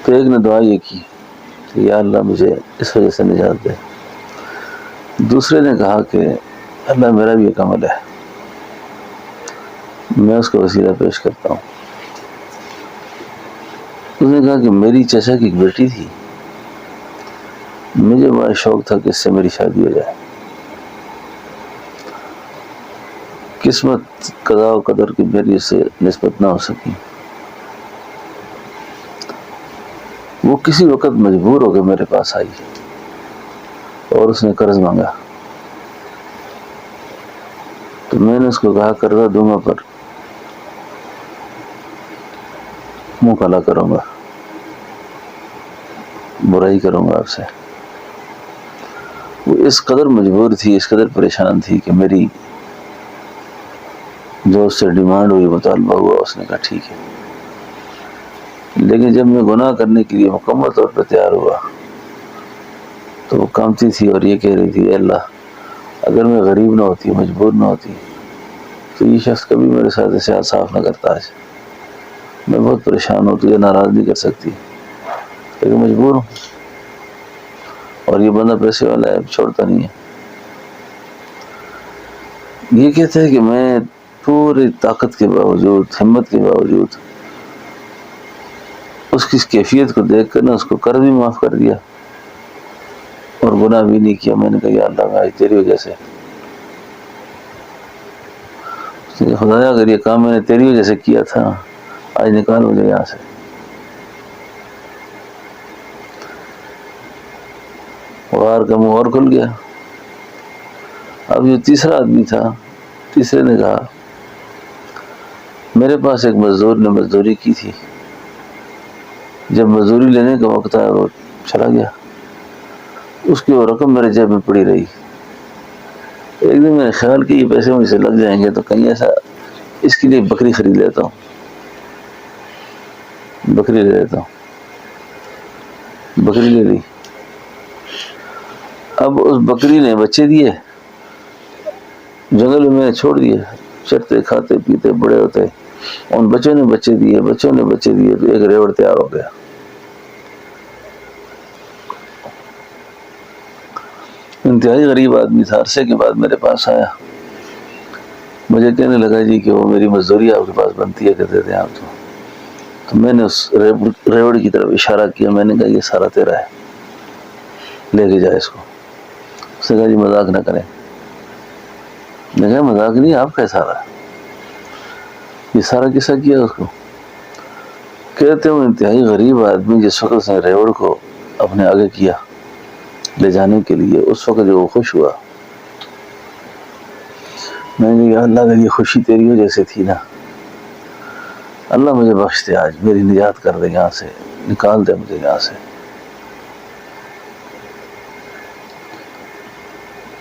تو ایک نے دعا یہ کی کہ یا اللہ مجھے اس وجہ سے نجات دے. دوسرے نے کہا کہ اللہ میرا بھی ایک عمل ہے، میں اس کا وسیلہ پیش کرتا ہوں. اس نے کہا کہ میری چچا کی ایک بیٹی تھی، مجھے بڑا شوق تھا کہ اس سے میری شادی ہو جائے. قسمت قضاء و قدر کی میری اس سے نسبت نہ ہو سکی. وہ کسی وقت مجبور ہو کے میرے پاس آئی اور اس نے قرض مانگا. تو میں نے اس کو کہا قرضہ دوں گا پر منہ کالا کروں گا، برائی کروں گا آپ سے. وہ اس قدر مجبور تھی، اس قدر پریشان تھی کہ میری جو اس سے ڈیمانڈ ہوئی، مطالبہ ہوا، اس نے کہا ٹھیک ہے. لیکن جب میں گناہ کرنے کے لیے مکمل طور پر تیار ہوا تو وہ کانپتی تھی اور یہ کہہ رہی تھی اے اللہ اگر میں غریب نہ ہوتی، مجبور نہ ہوتی تو یہ شخص کبھی میرے ساتھ ایسے صاف نہ کرتا. آج میں بہت پریشان ہوں، تجھے ناراض نہیں کر سکتی لیکن مجبور ہوں، اور یہ بندہ پیسے والا ہے، چھوڑتا نہیں ہے. یہ کہتے ہیں کہ میں پوری طاقت کے باوجود، ہمت کے باوجود اس کی کیفیت کو دیکھ کر اس کو قرض بھی معاف کر دیا اور گناہ بھی نہیں کیا. میں نے کہا یا اللہ آج تیری وجہ سے، خدایا اگر یہ کام میں نے تیری وجہ سے کیا تھا آج نکال مجھے یہاں سے. غار کا منہ اور کھل گیا. اب جو تیسرا آدمی تھا، تیسرے نے کہا میرے پاس ایک مزدور نے مزدوری کی تھی، جب مزدوری لینے کا وقت آیا وہ چلا گیا، اس کی وہ رقم میرے جیب میں پڑی رہی. ایک دن میں نے خیال کہ یہ پیسے مجھ سے لگ جائیں گے تو کہیں ایسا اس کے لیے بکری خرید لیتا ہوں، بکری لے لیتا ہوں. بکری لے لی. اب اس بکری نے بچے دیے، جنگل میں چھوڑ دیے، چرتے کھاتے پیتے بڑے ہوتے. ان بچوں نے بچے دیے، بچوں نے بچے دیے تو ایک ریوڑ تیار ہو گیا. انتہائی غریب آدمی تھا. عرصے کے بعد میرے پاس آیا، مجھے کہنے لگا جی کہ وہ میری مزدوری آپ کے پاس بنتی ہے، کہتے تھے آپ تو میں نے اس ریوڑ کی طرف اشارہ کیا. میں نے کہا یہ سارا تیرا ہے، لے کے جائے اس کو. اس نے کہا جی مذاق نہ کریں. میں نے کہا مذاق نہیں، آپ کا سارا، یہ سارا کسا کیا اس کو. کہتے ہیں وہ انتہائی غریب آدمی جس وقت اس نے ریوڑ کو اپنے آگے کیا لے جانے کے لیے، اس وقت جو وہ خوش ہوا. میں نے کہا اللہ اگر یہ خوشی تیری وجہ سے تھی نا، اللہ مجھے بخش دے، آج میری نجات کر دے، یہاں سے نکال دے مجھے یہاں سے.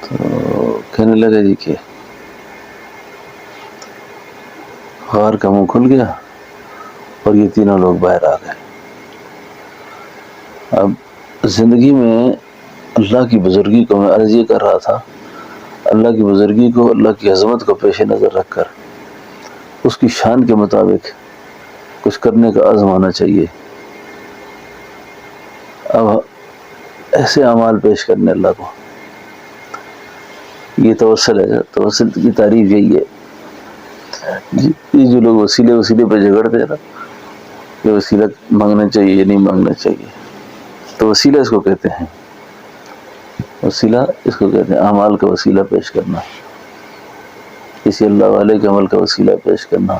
تو کہنے لگا جی کہ غار کا منہ کھل گیا اور یہ تینوں لوگ باہر آ گئے. اب زندگی میں اللہ کی بزرگی کو میں عرض یہ کر رہا تھا، اللہ کی بزرگی کو، اللہ کی عظمت کو پیش نظر رکھ کر اس کی شان کے مطابق کچھ کرنے کا عزم ہونا چاہیے. اب ایسے اعمال پیش کرنے اللہ کو، یہ توسل ہے. توسل کی تعریف یہی ہے، یہ جو لوگ وسیلے پہ جھگڑتے ہیں نا کہ وسیلہ مانگنا چاہیے یا نہیں مانگنا چاہیے، تو وسیلہ اس کو کہتے ہیں، وسیلہ اس کو کہتے ہیں اعمال کا وسیلہ پیش کرنا، کسی اللہ والے کے عمل کا وسیلہ پیش کرنا،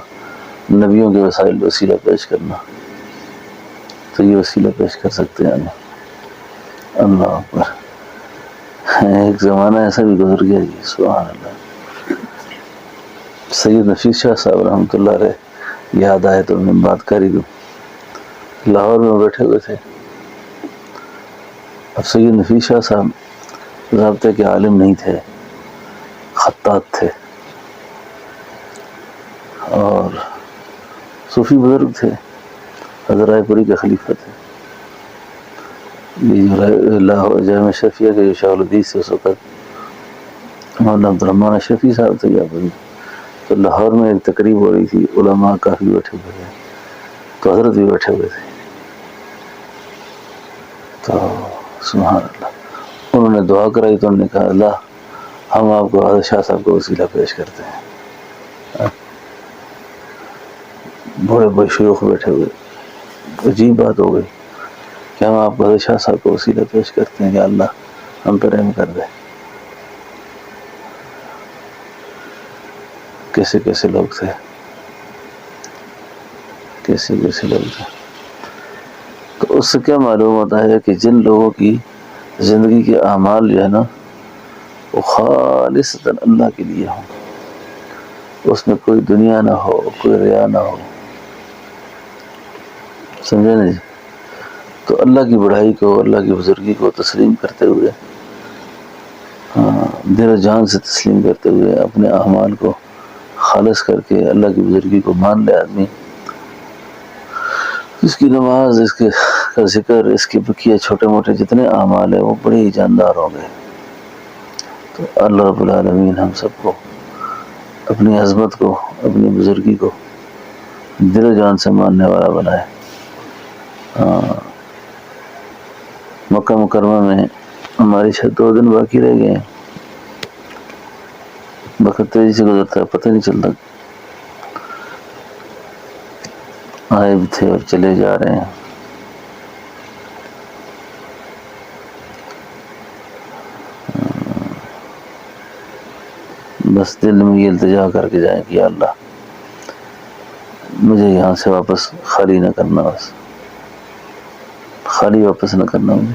نبیوں کے وسائل وسیلہ پیش کرنا. تو یہ وسیلہ پیش کر سکتے ہیں. اللہ اکبر. ایک زمانہ ایسا بھی گزر گیا جی، سبحان اللہ. سید نفیس شاہ صاحب رحمۃ اللہ علیہ یاد آئے تو میں بات کر ہی دوں. لاہور میں بیٹھے ہوئے تھے. اب سید نفیس شاہ صاحب ضابطے کے عالم نہیں تھے، خطاط تھے اور صوفی بزرگ تھے، حضرت رائے پوری کے خلیفہ تھے. یہ جو لاہور جامع شفیہ کے جو شاہ الحدیث سے اس وقت مولانا عبد الرحمن شفیع صاحب تھے یا تو لاہور میں ایک تقریب ہو رہی تھی، علماء کافی بیٹھے ہوئے تھے، تو حضرت بھی بیٹھے ہوئے تھے. تو سبحان اللہ، انہوں نے دعا کرائی تو انہوں نے کہا اللہ ہم آپ کو حضرت شاہ صاحب کو وسیلہ پیش کرتے ہیں. بڑے بڑے شیوخ بیٹھے ہوئے، عجیب بات ہو گئی کہ ہم آپ کو حضرت شاہ صاحب کو وسیلہ پیش کرتے ہیں کہ اللہ ہم پہ رحم کر دے. کیسے کیسے لوگ تھے، کیسے کیسے لوگ تھے. تو اس سے کیا معلوم ہوتا ہے کہ جن لوگوں کی زندگی کے اعمال جو ہے نا وہ خالصتاً اللہ کے لیے ہوں، اس میں کوئی دنیا نہ ہو، کوئی ریا نہ ہو، سمجھے نا جی. تو اللہ کی بڑائی کو، اللہ کی بزرگی کو تسلیم کرتے ہوئے، دل و جان سے تسلیم کرتے ہوئے، اپنے اعمال کو خالص کر کے اللہ کی بزرگی کو مان لے آدمی، اس کی نماز، اس کے کا ذکر، اس کے بقیہ چھوٹے موٹے جتنے اعمال ہیں وہ بڑے ہی جاندار ہوں گے. تو اللہ رب العالمین ہم سب کو اپنی عظمت کو، اپنی بزرگی کو دل و جان سے ماننے والا بنائے. مکہ مکرمہ میں ہماری شاید 2 دن باقی رہ گئے ہیں. وقت تیزی سے گزرتا ہے، پتہ نہیں چلتا، آئے بھی تھے اور چلے جا رہے ہیں. بس دل میں یہ التجا کر کے جائیں کہ یا اللہ مجھے یہاں سے واپس خالی نہ کرنا، بس خالی واپس نہ کرنا مجھے،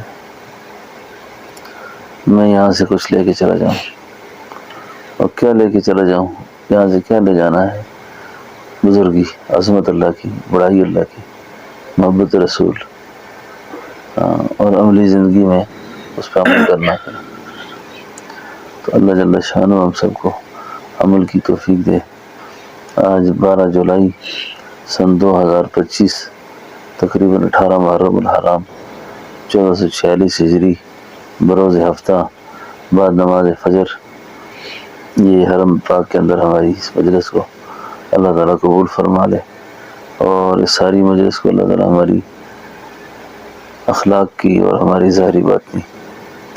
میں یہاں سے کچھ لے کے چلا جاؤں. اور کیا لے کے چلا جاؤں؟ یہاں سے کیا لے جانا ہے؟ بزرگی، عظمت اللہ کی، بڑائی اللہ کی، محبت رسول، اور عملی زندگی میں اس پہ عمل کرنا ہے. تو اللہ جل شانہ ہم سب کو عمل کی توفیق دے. آج 12 جولائی سن 2025، تقریباً 18 محرم الحرام 1446 ہجری، بروز ہفتہ، بعد نماز فجر. یہ حرم پاک کے اندر ہماری اس مجلس کو اللہ تعالیٰ قبول فرما لے، اور اس ساری مجلس کو اللہ تعالیٰ ہماری اخلاق کی اور ہماری ظاہری باطنی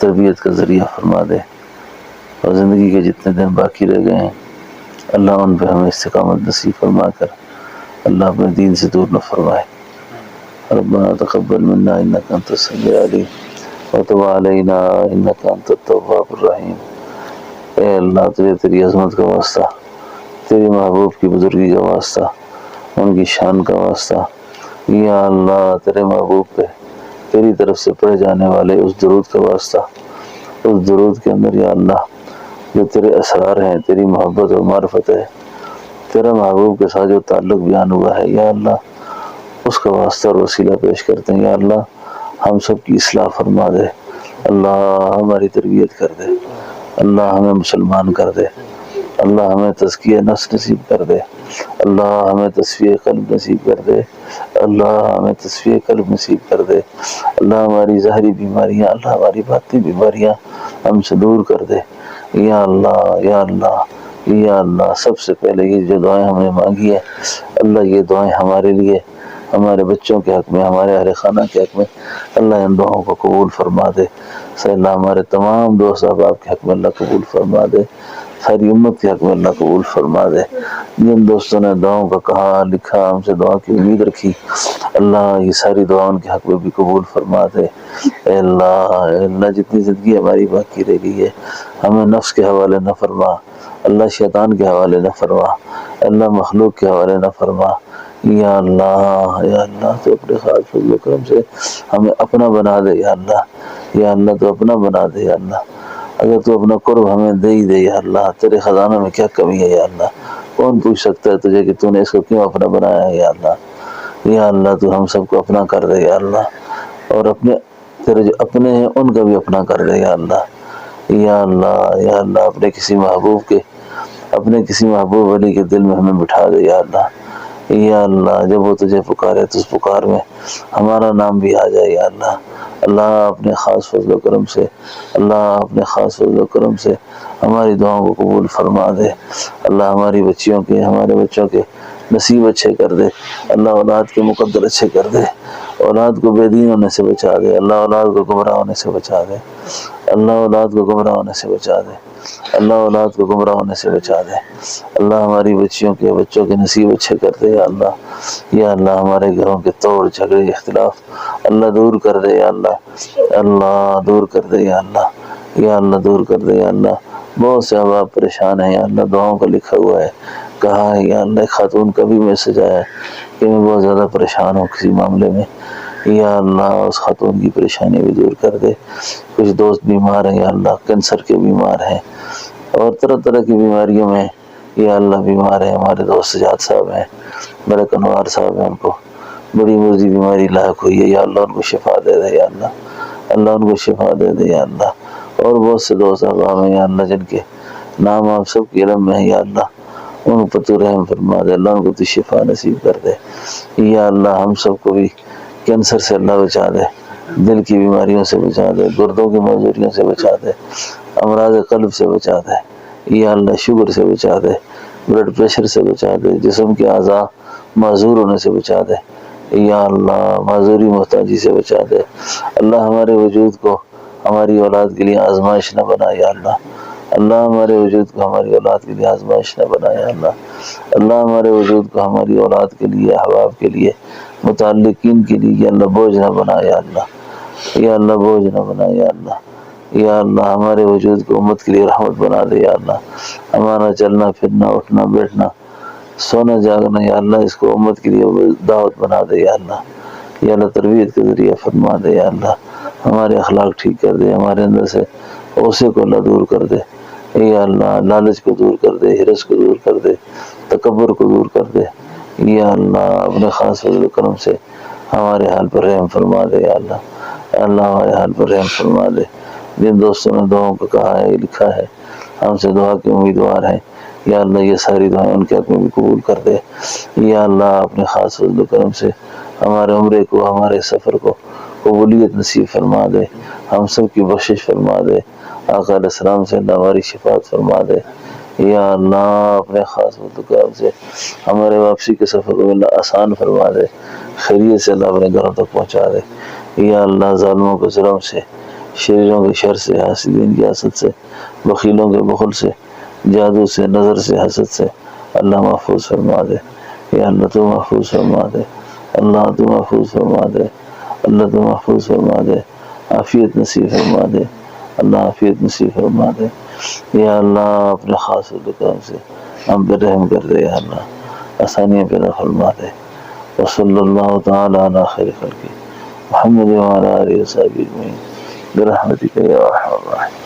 تربیت کا ذریعہ فرما دے. اور زندگی کے جتنے دن باقی رہ گئے ہیں اللہ ان پہ ہمیں استقامت نصیب فرما کر اللہ اپنے دین سے دور نہ فرمائے. ربنا تقبل منا انک انت السمیع العلیم وتب علینا انک انت التواب الرحیم. اے اللہ تجھے تیری عظمت کا واسطہ، تیری محبوب کی بزرگی کا واسطہ، ان کی شان کا واسطہ، یا اللہ تیرے محبوب پہ تیری طرف سے پڑھے جانے والے اس درود کا واسطہ، اس درود کے اندر یا اللہ جو تیرے اسرار ہیں، تیری محبت اور معرفت ہے، تیرا محبوب کے ساتھ جو تعلق بیان ہوا ہے، یا اللہ اس کا واسطہ اور وسیلہ پیش کرتے ہیں. یا اللہ ہم سب کی اصلاح فرما دے، اللہ ہماری تربیت کر دے، اللہ ہمیں مسلمان کر دے، اللہ ہمیں تزکیہ نفس نصیب کر دے، اللہ ہمیں تصفیہ قلب نصیب کر دے، اللہ ہمیں تصفیہ قلب نصیب کر دے. اللہ ہماری ظاہری بیماریاں، اللہ ہماری باطنی بیماریاں ہم سے دور کر دے. یا اللہ یا اللہ یا اللہ، سب سے پہلے یہ جو دعائیں ہم نے مانگی ہے اللہ، یہ دعائیں ہمارے لیے، ہمارے بچوں کے حق میں، ہمارے اہل خانہ کے حق میں، اللہ ان دعاؤں کو قبول فرما دے. اللہ ہمارے تمام دوست احباب کے حق میں اللہ قبول فرما دے، ساری امت کے حق میں اللہ قبول فرما دے. جن دوستوں نے دعاؤں کا کہا لکھا، ہم سے دعا کی امید رکھی، اللہ یہ ساری دعاؤں کے حق میں بھی قبول فرما دے. اے اللہ جتنی زندگی ہماری باقی رہ گئی ہے ہمیں نفس کے حوالے نہ فرما، اللہ شیطان کے حوالے نہ فرما، اللہ مخلوق کے حوالے نہ فرما. یا اللہ تو اپنے خاص فضل و کرم سے ہمیں اپنا بنا دے. یا اللہ تو اپنا بنا دے. یا اللہ اگر تو اپنا قرب ہمیں دے ہی دے، یا اللہ تیرے خزانوں میں کیا کمی ہے. یا اللہ کون پوچھ سکتا ہے تجھے کہ تو نے اس کو کیوں اپنا بنایا ہے. یا اللہ تو ہم سب کو اپنا کر دے. یا اللہ اور اپنے تیرے جو اپنے ہیں ان کا بھی اپنا کر دے. یا اللہ اپنے کسی محبوب ولی کے دل میں ہمیں بٹھا دے. یا اللہ جب وہ تجھے پکارے تو اس پکار میں ہمارا نام بھی آ جائے. یا اللہ اپنے خاص فضل و کرم سے، اللہ اپنے خاص فضل و کرم سے ہماری دعاؤں کو قبول فرما دے. اللہ ہماری بچیوں کے، ہمارے بچوں کے نصیب اچھے کر دے. اللہ اولاد کے مقدر اچھے کر دے. اولاد کو بے دین ہونے سے بچا دے اللہ، اولاد کو گمراہ ہونے سے بچا دے اللہ، اولاد کو گمراہ ہونے سے بچا دے اللہ، اولاد کو گمراہ ہونے سے بچا دے اللہ، ہماری بچیوں کے بچوں کے نصیب اچھے کر دے یا اللہ، یا اللہ ہمارے گھروں کے توڑ جھگڑے اختلاف اللہ دور کر دے یا اللہ، اللہ دور کر دے یا اللہ، یا اللہ دور کر دے یا اللہ۔ بہت سے احباب پریشان ہیں یا اللہ، دعاؤں کا لکھا ہوا ہے، کہا ہے یا اللہ، خاتون کا بھی میسج آیا ہے کہ میں بہت زیادہ پریشان ہوں کسی معاملے میں، یا اللہ اس خاتون کی پریشانی بھی دور کر دے۔ کچھ دوست بیمار ہیں یا اللہ، کینسر کے بیمار ہیں اور طرح طرح کی بیماریوں میں یا اللہ بیمار ہیں، ہمارے دوست سجاد صاحب ہیں، ملک انوار صاحب ہیں، ان کو بڑی مرضی بیماری لاحق ہوئی ہے یا اللہ، ان کو شفا دے دے یا اللہ، اللہ ان کو شفا دے دے یا اللہ۔ اور بہت سے دوست احباب ہیں یا اللہ جن کے نام آپ سب کے علم میں ہے یا اللہ، ان پر تو رحم فرما دے اللہ، ان کو تو شفا نصیب کر دے یا اللہ۔ ہم سب کو بھی کینسر سے اللہ بچا دے، دل کی بیماریوں سے بچا دے، گردوں کی معذوریوں سے بچا دے، امراض قلب سے بچا دے یا اللہ، شوگر سے بچا دے، بلڈ پریشر سے بچا دے، جسم کے اعضاء معذور ہونے سے بچا دے یا اللہ، معذوری محتاجی سے بچا دے اللہ۔ ہمارے وجود کو ہماری اولاد کے لیے آزمائش نہ بنا یا اللہ، اللہ ہمارے وجود کو ہماری اولاد کے لیے آزمائش نہ بنا یا اللہ، اللہ ہمارے وجود کو ہماری اولاد کے لیے، احباب کے لیے، متعلقین کے لیے یا اللہ بوجھ نہ بنا یا اللہ، یا اللہ بوجھ نہ بنا یا اللہ، یا اللہ ہمارے وجود کو امت کے لیے رحمت بنا دے یا اللہ۔ ہمارا چلنا پھرنا اٹھنا بیٹھنا سونا جاگنا یا اللہ، اس کو امت کے لیے دعوت بنا دے یا اللہ، یا اللہ تربیت کے ذریعہ فرما دے یا اللہ۔ ہمارے اخلاق ٹھیک کر دے، ہمارے اندر سے غصے کو اللہ دور کر دے یا اللہ، لالچ کو دور کر دے، حرص کو دور کر دے، تکبر کو دور کر دے یا اللہ۔ اپنے خاص فضل و کرم سے ہمارے حال پر رحم فرما دے یا اللہ، اللہ ہمارے حال پر رحم فرما دے۔ جن دوستوں نے دعاؤں کو کہا ہے، لکھا ہے، ہم سے دعا کے امیدوار ہیں یا اللہ، یہ ساری دعائیں ان کے حق میں بھی قبول کر دے یا اللہ۔ اپنے خاص فضل و کرم سے ہمارے عمرے کو، ہمارے سفر کو قبولیت نصیب فرما دے، ہم سب کی بخشش فرما دے، آقا علیہ السلام سے اللہ ہماری شفاعت فرما دے یا اللہ۔ اپنے خاص فضل و کرم سے ہمارے واپسی کے سفر کو اللہ آسان فرما دے، خیریت سے اللہ اپنے گھروں تک پہنچا دے یا اللہ۔ ظالموں کے ظلم سے، شریروں کے شر سے، حاسدین کی حسد سے، بخیلوں کے بخل سے، جادو سے، نظر سے، حسد سے اللہ محفوظ فرما دے یا اللہ۔ تو محفوظ فرما دے اللہ، تو محفوظ فرما دے اللہ، تو محفوظ فرما دے، عافیت نصیب فرما دے اللہ، عافیت نصیب فرما دے یا اللہ۔ اپنے خاص فضل و کرم سے ہم پہ رحم کر دے یا اللہ، آسانیاں پیدا فرما دے۔ وصلی اللہ تعالی علی خیر خلقہ محمد وعلی آلہ وصحبہ اجمعین برحمتک یا ارحم الراحمین۔